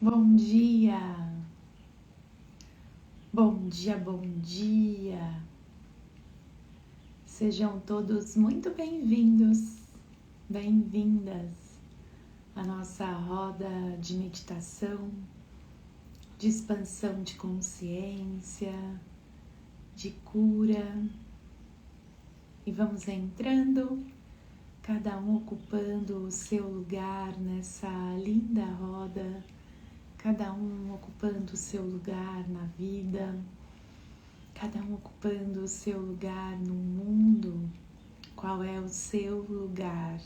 Bom dia, bom dia, bom dia. Sejam todos muito bem-vindos, bem-vindas à nossa roda de meditação, de expansão de consciência, de cura. E vamos entrando, cada um ocupando o seu lugar nessa linda roda, cada um ocupando o seu lugar na vida, cada um ocupando o seu lugar no mundo. Qual é o seu lugar?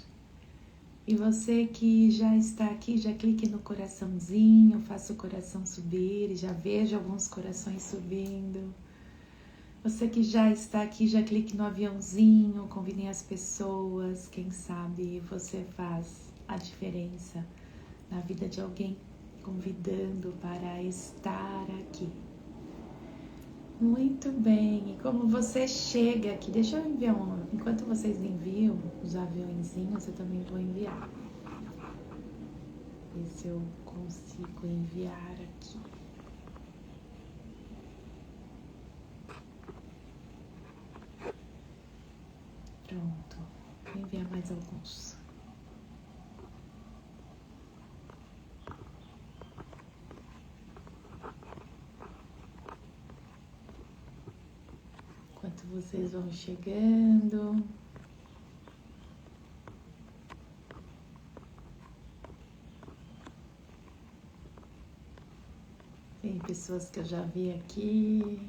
E você que já está aqui, já clique no coraçãozinho, faça o coração subir e já veja alguns corações subindo. Você que já está aqui, já clique no aviãozinho, convide as pessoas, quem sabe você faz a diferença na vida de alguém, convidando para estar aqui. Muito bem, e como você chega aqui, deixa eu enviar enquanto vocês enviam os aviãozinhos, eu também vou enviar. Ver se eu consigo enviar aqui. Pronto, vou enviar mais alguns. Enquanto vocês vão chegando. Tem pessoas que eu já vi aqui.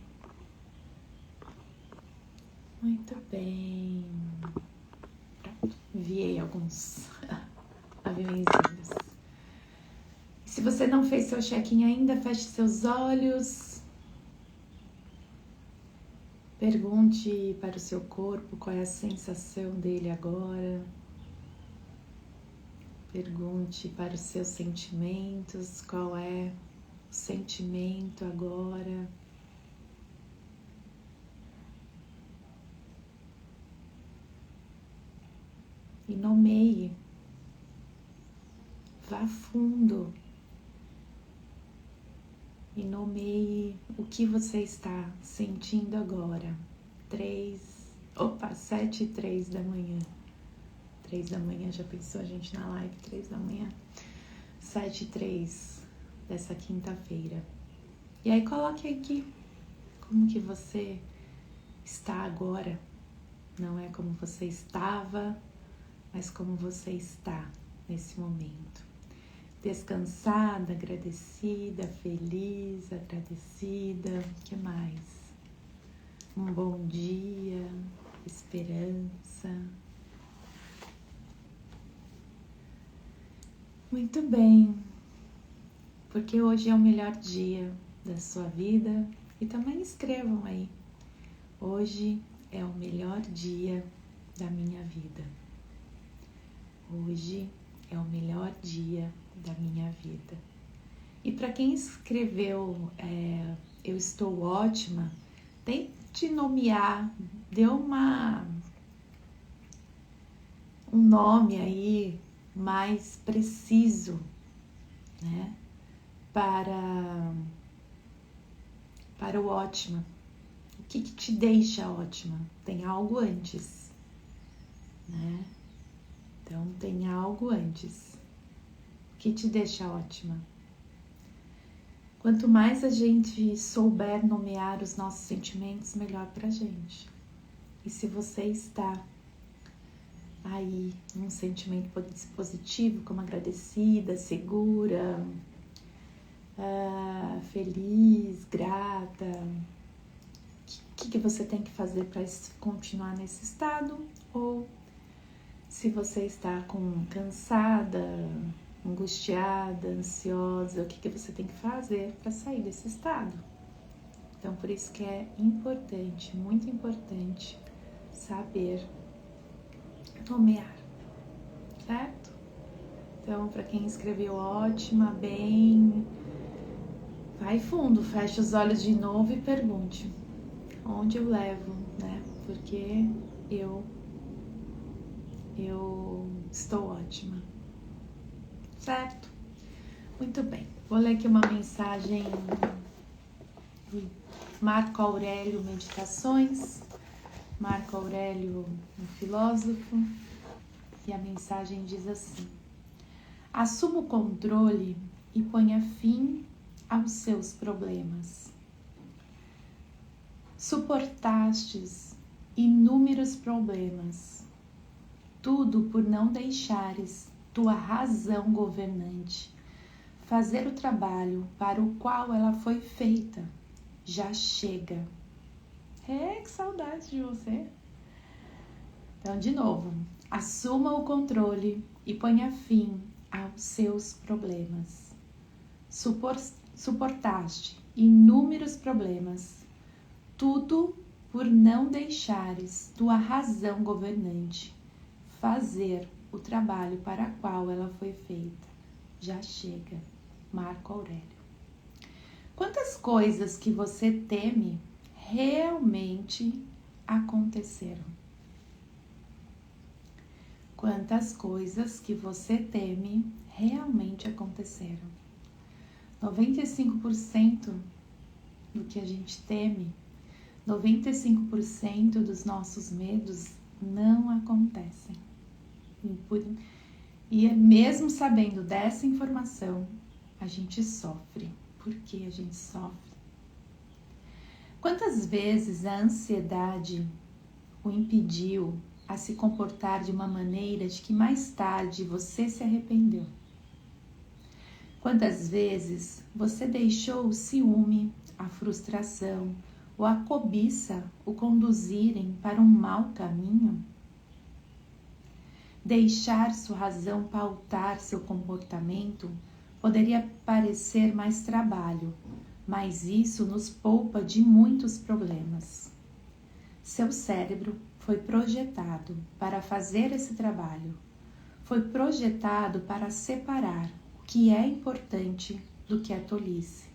Muito bem. Pronto, enviei alguns aviãozinhos. Se você não fez seu check-in ainda, feche seus olhos. Pergunte para o seu corpo qual é a sensação dele agora. Pergunte para os seus sentimentos qual é o sentimento agora. E nomeie. Vá fundo. E nomeie o que você está sentindo agora. 7:03 da manhã. 3 da manhã, já pensou a gente na live? 3 da manhã. 7:03 dessa quinta-feira. E aí coloque aqui como que você está agora. Não é como você estava, mas como você está nesse momento. Descansada, agradecida, feliz, agradecida, o que mais? Um bom dia, esperança. Muito bem, porque hoje é o melhor dia da sua vida e também escrevam aí. Hoje é o melhor dia da minha vida. Hoje é o melhor dia da minha vida. E para quem escreveu eu estou ótima, tente nomear, dê um nome aí mais preciso, né, para o ótima. O que te deixa ótima? Tem algo antes, né? Então tem algo antes. O que te deixa ótima? Quanto mais a gente souber nomear os nossos sentimentos, melhor pra gente. E se você está aí num sentimento positivo, como agradecida, segura, feliz, grata, o que você tem que fazer para continuar nesse estado? Ou se você está cansada, angustiada, ansiosa, o que você tem que fazer para sair desse estado? Então, por isso que é importante, muito importante, saber nomear, certo? Então, para quem escreveu ótima, bem, vai fundo, feche os olhos de novo e pergunte onde eu levo, né? Porque eu estou ótima, certo? Muito bem. Vou ler aqui uma mensagem do Marco Aurélio Meditações. Marco Aurélio, um filósofo, e a mensagem diz assim: assuma o controle e ponha fim aos seus problemas. Suportastes inúmeros problemas, tudo por não deixares tua razão governante fazer o trabalho para o qual ela foi feita. Já chega. Que saudade de você. Então, de novo, assuma o controle e ponha fim aos seus problemas. Suportaste inúmeros problemas, tudo por não deixares tua razão governante fazer o trabalho para o qual ela foi feita. Já chega. Marco Aurélio. Quantas coisas que você teme realmente aconteceram? Quantas coisas que você teme realmente aconteceram? 95% do que a gente teme, 95% dos nossos medos não acontecem. E mesmo sabendo dessa informação, a gente sofre. Por que a gente sofre? Quantas vezes a ansiedade o impediu a se comportar de uma maneira de que mais tarde você se arrependeu? Quantas vezes você deixou o ciúme, a frustração ou a cobiça o conduzirem para um mau caminho? Deixar sua razão pautar seu comportamento poderia parecer mais trabalho, mas isso nos poupa de muitos problemas. Seu cérebro foi projetado para fazer esse trabalho. Foi projetado para separar o que é importante do que é tolice,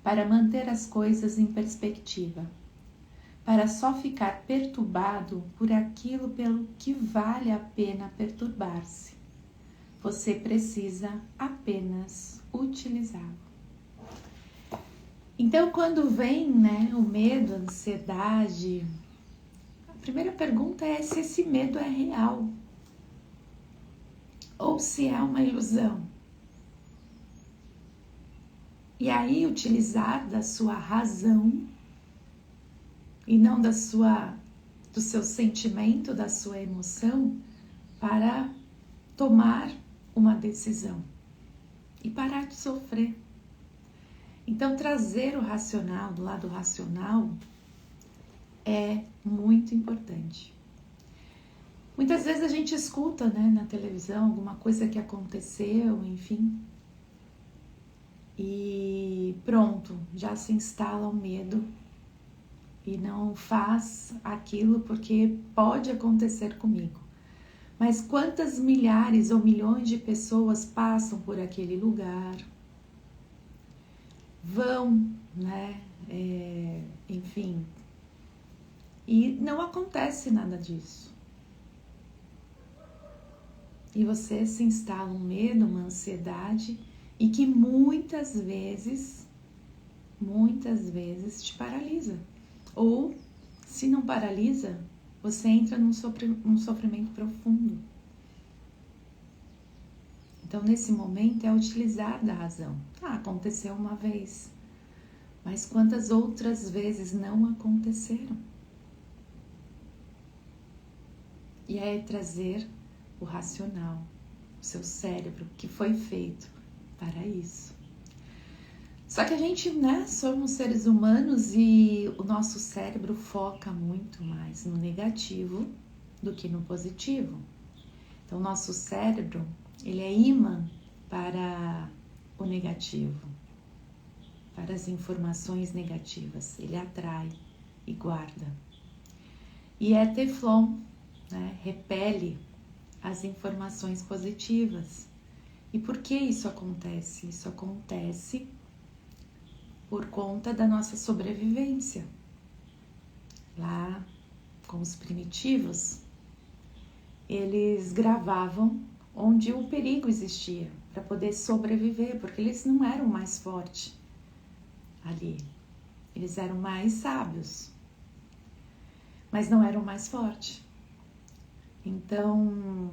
para manter as coisas em perspectiva, para só ficar perturbado por aquilo pelo que vale a pena perturbar-se. Você precisa apenas utilizá-lo. Então, quando vem, o medo, a ansiedade, a primeira pergunta é se esse medo é real ou se é uma ilusão. E aí, utilizar da sua razão e não do seu sentimento, da sua emoção, para tomar uma decisão e parar de sofrer. Então, trazer o racional, do lado racional, é muito importante. Muitas vezes a gente escuta, na televisão alguma coisa que aconteceu, enfim, e pronto, já se instala o medo e não faz aquilo porque pode acontecer comigo. Mas quantas milhares ou milhões de pessoas passam por aquele lugar, vão, enfim, e não acontece nada disso. E você se instala um medo, uma ansiedade, e que muitas vezes te paralisa. Ou, se não paralisa, você entra num sofrimento profundo. Então, nesse momento, é utilizar da razão. Aconteceu uma vez, mas quantas outras vezes não aconteceram? E é trazer o racional, o seu cérebro, que foi feito para isso. Só que a gente, somos seres humanos e o nosso cérebro foca muito mais no negativo do que no positivo. Então, o nosso cérebro, ele é imã para o negativo, para as informações negativas. Ele atrai e guarda. E é teflon, repele as informações positivas. E por que isso acontece? Isso acontece por conta da nossa sobrevivência. Lá com os primitivos, eles gravavam onde o perigo existia. para poder sobreviver, porque eles não eram mais fortes ali. Eles eram mais sábios, mas não eram mais fortes. Então,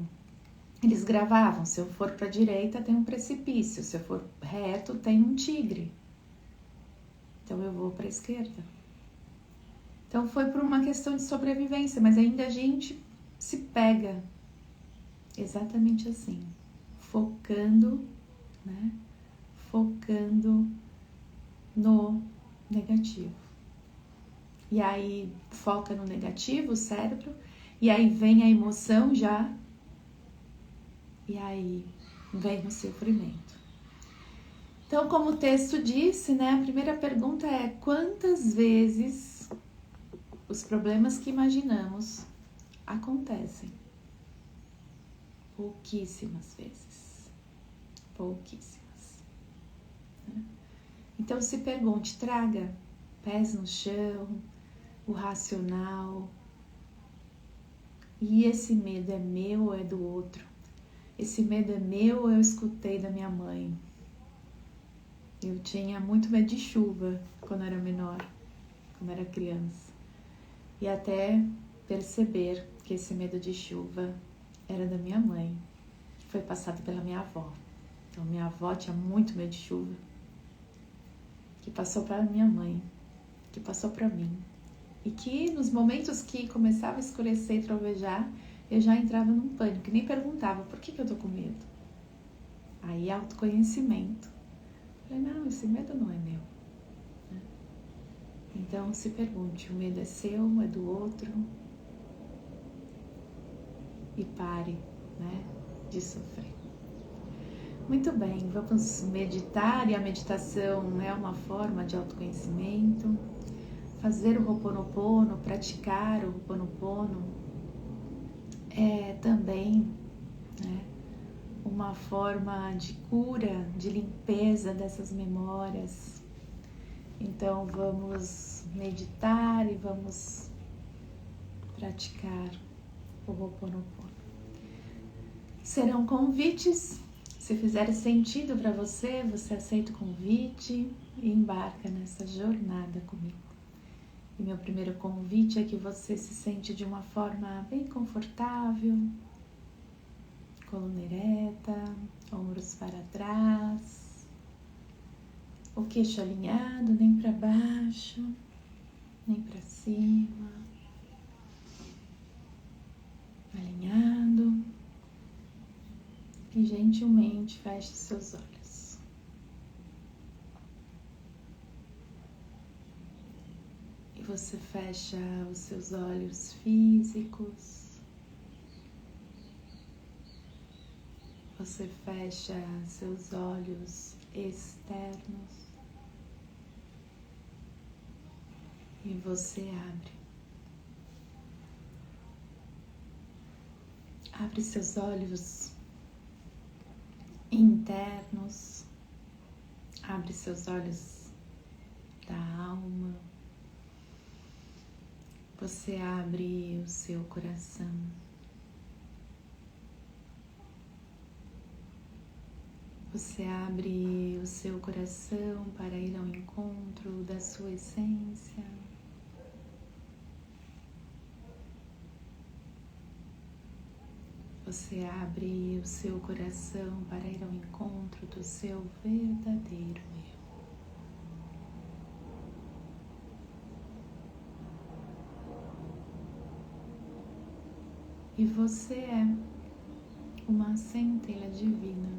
eles gravavam, se eu for para a direita tem um precipício, se eu for reto tem um tigre. Então eu vou para a esquerda. Então foi por uma questão de sobrevivência, mas ainda a gente se pega exatamente assim, focando, né? Focando no negativo. E aí foca no negativo o cérebro, e aí vem a emoção já, e aí vem o sofrimento. Então, como o texto disse, né, a primeira pergunta é: quantas vezes os problemas que imaginamos acontecem? Pouquíssimas vezes. Pouquíssimas. Né? Então, se pergunte, traga pés no chão, o racional. E esse medo é meu ou é do outro? Esse medo é meu ou eu escutei da minha mãe? Eu tinha muito medo de chuva quando era menor, quando era criança. E até perceber que esse medo de chuva era da minha mãe, que foi passado pela minha avó. Então, minha avó tinha muito medo de chuva, que passou para minha mãe, que passou para mim. E que nos momentos que começava a escurecer e trovejar, eu já entrava num pânico, nem perguntava por que eu tô com medo. Aí, autoconhecimento. Falei, não, esse medo não é meu. Então, se pergunte, o medo é seu, é do outro? E pare, né, de sofrer. Muito bem, vamos meditar, e a meditação é uma forma de autoconhecimento. Fazer o Ho'oponopono, praticar o Ho'oponopono é também, né, uma forma de cura, de limpeza dessas memórias. Então vamos meditar e vamos praticar o Ho'oponopono. Serão convites. Se fizer sentido para você, você aceita o convite e embarca nessa jornada comigo. E meu primeiro convite é que você se sente de uma forma bem confortável, coluna ereta, ombros para trás, o queixo alinhado, nem para baixo, nem para cima, alinhado. E gentilmente feche seus olhos. E você fecha os seus olhos físicos. Você fecha seus olhos externos. E você abre. Abre seus olhos internos, abre seus olhos da alma, você abre o seu coração, você abre o seu coração para ir ao encontro da sua essência. Você abre o seu coração para ir ao encontro do seu verdadeiro eu. E você é uma centelha divina.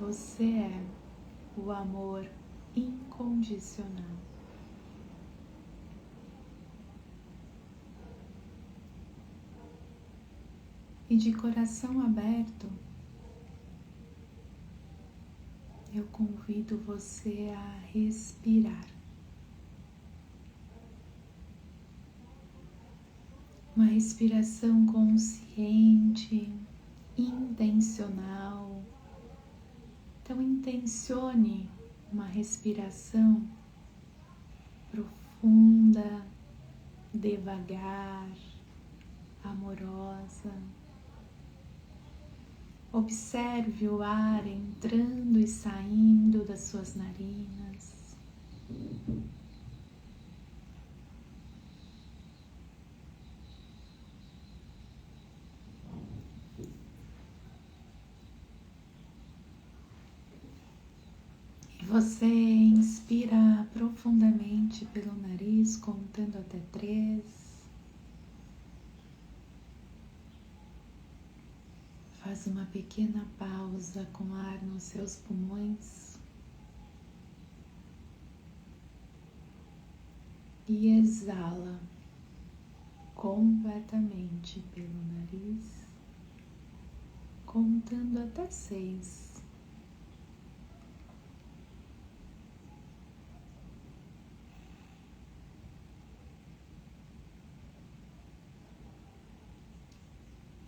Você é o amor incondicional. E de coração aberto, eu convido você a respirar. Uma respiração consciente, intencional. Então, intencione uma respiração profunda, devagar, amorosa. Observe o ar entrando e saindo das suas narinas. E você inspira profundamente pelo nariz, contando até 3. Faz uma pequena pausa com ar nos seus pulmões e exala completamente pelo nariz, contando até 6.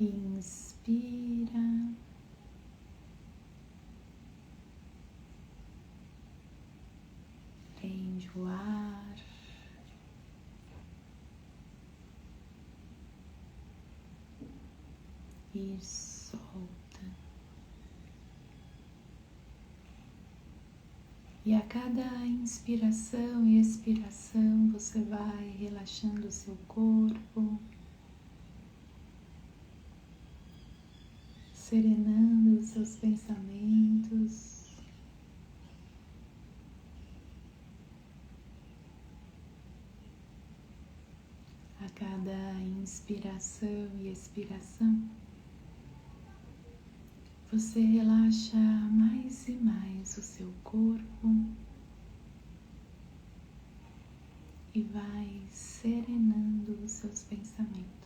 Inspira. Prende o ar. E solta. E a cada inspiração e expiração você vai relaxando o seu corpo, serenando os seus pensamentos. A cada inspiração e expiração, você relaxa mais e mais o seu corpo e vai serenando os seus pensamentos.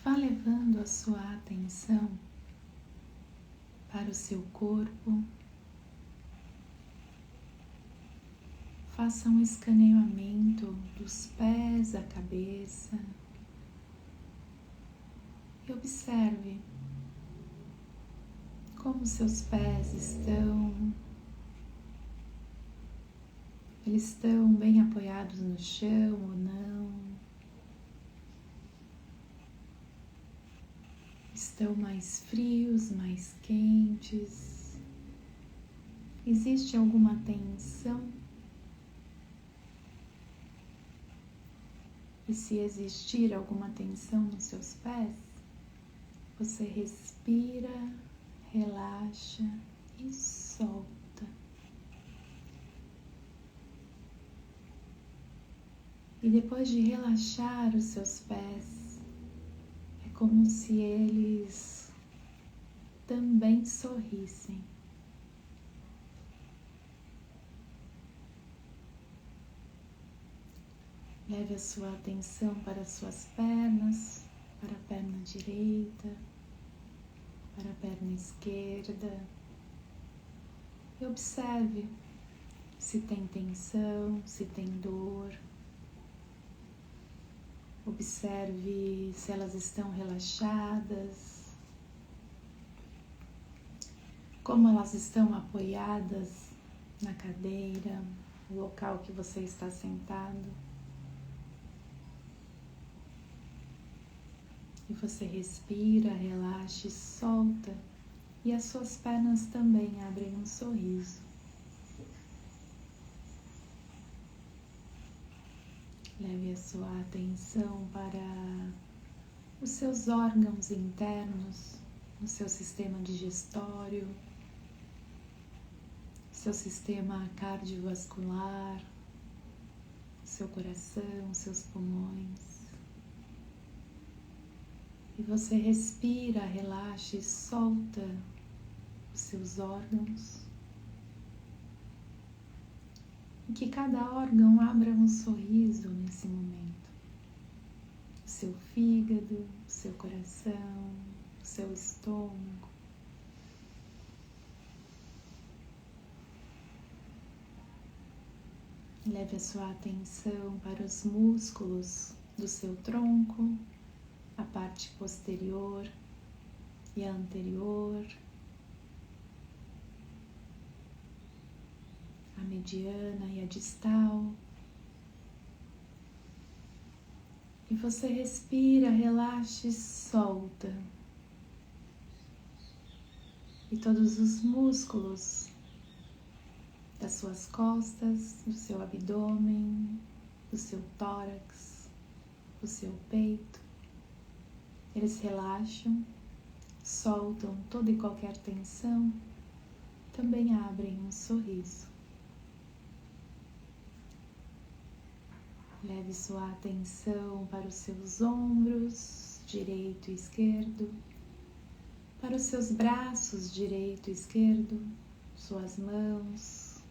Vá levando a sua atenção para o seu corpo. Faça um escaneamento dos pés à cabeça e observe como seus pés estão. Eles estão bem apoiados no chão ou não? Estão mais frios, mais quentes? Existe alguma tensão? E se existir alguma tensão nos seus pés, você respira, relaxa e solta. E depois de relaxar os seus pés, é como se eles também sorrissem. Leve a sua atenção para as suas pernas, para a perna direita, para a perna esquerda. E observe se tem tensão, se tem dor. Observe se elas estão relaxadas, como elas estão apoiadas na cadeira, no local que você está sentado. E você respira, relaxa e solta. E as suas pernas também abrem um sorriso. Leve a sua atenção para os seus órgãos internos, o seu sistema digestório, seu sistema cardiovascular, seu coração, seus pulmões. E você respira, relaxa e solta os seus órgãos. E que cada órgão abra um sorriso nesse momento. O seu fígado, o seu coração, o seu estômago. Leve a sua atenção para os músculos do seu tronco, a parte posterior e a anterior, a mediana e a distal. E você respira, relaxa e solta. E todos os músculos das suas costas, do seu abdômen, do seu tórax, do seu peito, eles relaxam, soltam toda e qualquer tensão, também abrem um sorriso. Leve sua atenção para os seus ombros, direito e esquerdo, para os seus braços, direito e esquerdo, suas mãos,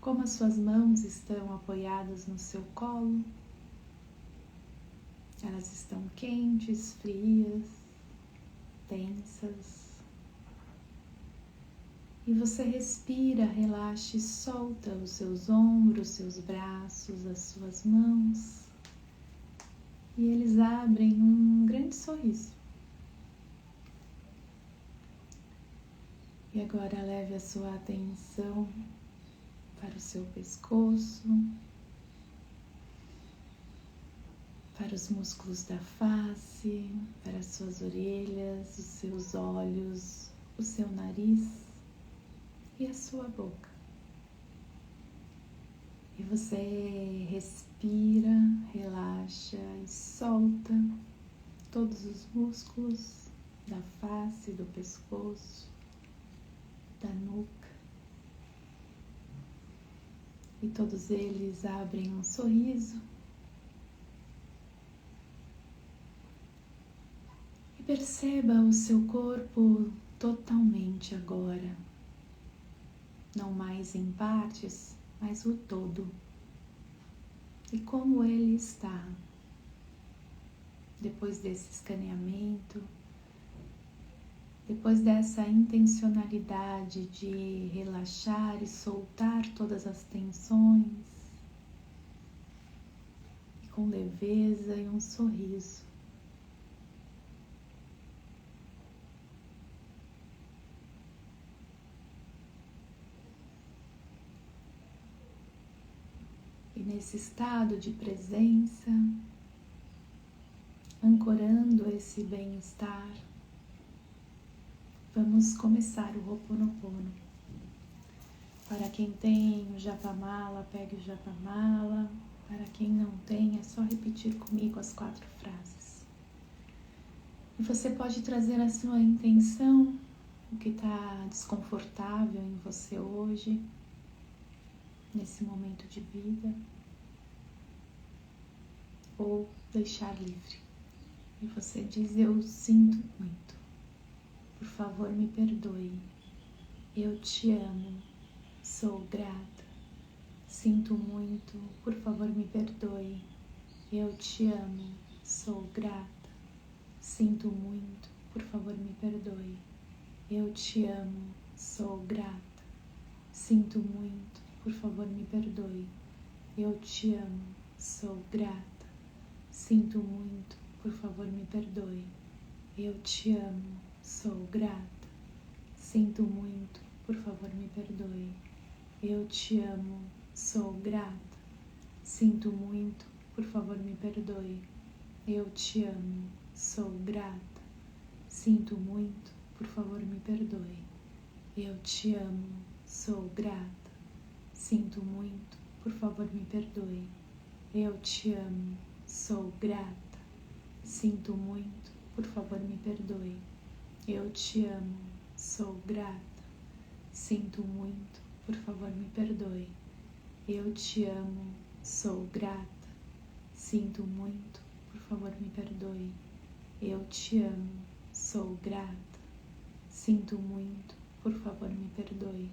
como as suas mãos estão apoiadas no seu colo. Elas estão quentes, frias, tensas. E você respira, relaxa e solta os seus ombros, seus braços, as suas mãos. E eles abrem um grande sorriso. E agora leve a sua atenção para o seu pescoço, para os músculos da face, para as suas orelhas, os seus olhos, o seu nariz e a sua boca. E você respira, relaxa e solta todos os músculos da face, do pescoço, da nuca. E todos eles abrem um sorriso. E perceba o seu corpo totalmente agora. Não mais em partes, mas o todo. E como ele está. Depois desse escaneamento, depois dessa intencionalidade de relaxar e soltar todas as tensões, e com leveza e um sorriso. E nesse estado de presença, ancorando esse bem-estar, vamos começar o Ho'oponopono. Para quem tem o Japamala, pegue o Japamala. Para quem não tem, é só repetir comigo as 4 frases. E você pode trazer a sua intenção, o que está desconfortável em você hoje, nesse momento de vida, ou deixar livre. E você diz: eu sinto muito, por favor me perdoe, eu te amo, sou grata, sinto muito, por favor me perdoe, eu te amo, sou grata, sinto muito, por favor me perdoe, eu te amo, sou grata, sinto muito, por favor me perdoe, eu te amo, sou grata, sinto muito, por favor me perdoe, eu te amo, sou grata, sinto muito, por favor me perdoe, eu te amo, sou grata, sinto muito, por favor me perdoe, eu te amo, sou grata, sinto muito, por favor me perdoe, eu te amo, sou grata, sinto muito, por favor me perdoe, eu te amo, sou grata, sinto muito, por favor me perdoe, eu te amo, sou grata, sinto muito, por favor me perdoe, eu te amo, sou grata, sinto muito, por favor me perdoe, eu te amo, sou grata, sinto muito, por favor me perdoe,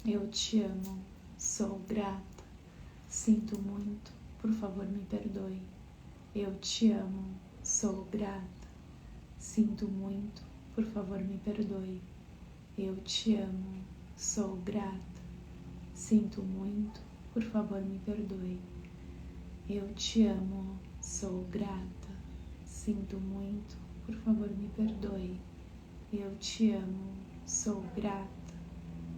eu te amo, sou grata, sinto muito, por favor me perdoe, eu te amo, sou grata, sinto muito, por favor me perdoe, eu te amo, sou grata, sinto muito, por favor me perdoe, eu te amo, sou grata, sinto muito, por favor me perdoe. Eu te amo, sou grata,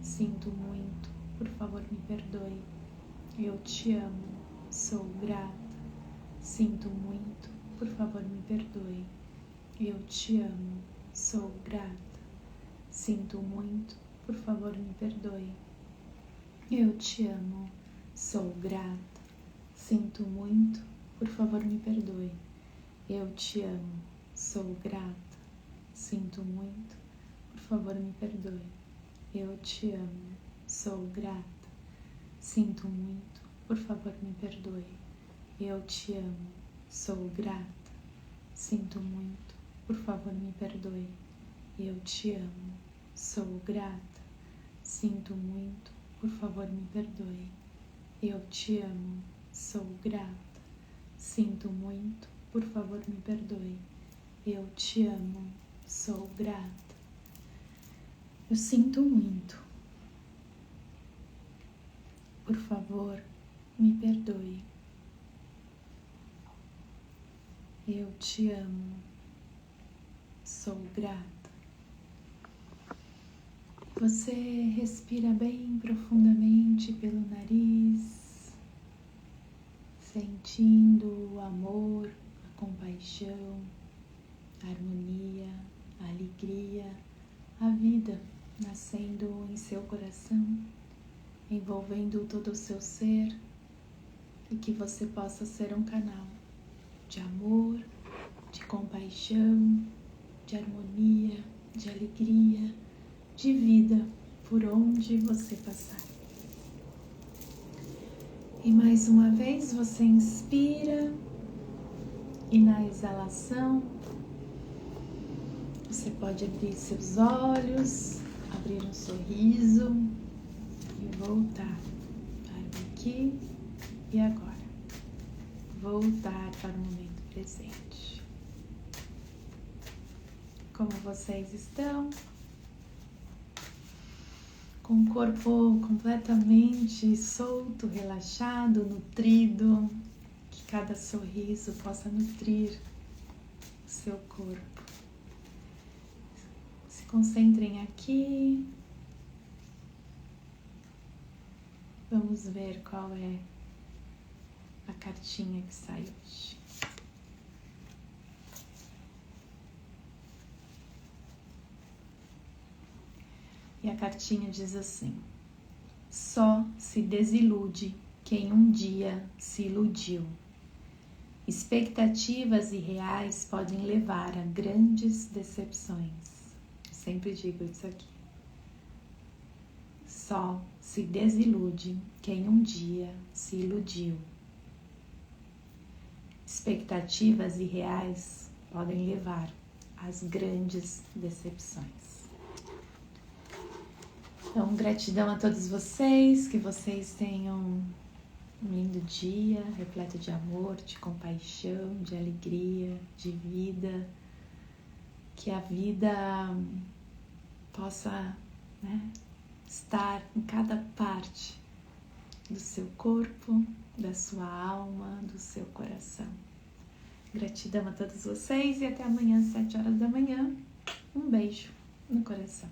sinto muito, por favor me perdoe. Eu te amo, sou grata, sinto muito, por favor me perdoe. Eu te amo, sou grata, sinto muito, por favor me perdoe. Eu te amo, sou grata, sinto muito, por favor me perdoe. Eu te amo, sou grata, sinto muito, por favor me perdoe. Eu te amo, sou grata, sinto muito, por favor me perdoe. Eu te amo, sou grata, sinto muito, por favor me perdoe. Eu te amo, sou grata, sinto muito, por favor me perdoe. Eu te amo, sou grata, sinto muito, por favor me perdoe. Eu te amo, sou grata. Eu sinto muito. Por favor, me perdoe. Eu te amo, sou grata. Você respira bem profundamente pelo nariz, sentindo o amor, a compaixão, a harmonia, a alegria, a vida nascendo em seu coração, envolvendo todo o seu ser, e que você possa ser um canal de amor, de compaixão, de harmonia, de alegria, de vida por onde você passar. E mais uma vez você inspira e na exalação você pode abrir seus olhos, abrir um sorriso e voltar para o aqui e agora. Voltar para o momento presente. Como vocês estão? Com o corpo completamente solto, relaxado, nutrido, que cada sorriso possa nutrir o seu corpo. Se concentrem aqui. Vamos ver qual é a cartinha que sai hoje. E a cartinha diz assim: só se desilude quem um dia se iludiu. Expectativas irreais podem levar a grandes decepções. Sempre digo isso aqui. Só se desilude quem um dia se iludiu. Expectativas irreais podem levar às grandes decepções. Então, gratidão a todos vocês, que vocês tenham um lindo dia, repleto de amor, de compaixão, de alegria, de vida, que a vida possa, estar em cada parte do seu corpo, da sua alma, do seu coração. Gratidão a todos vocês e até amanhã às 7 horas da manhã. Um beijo no coração.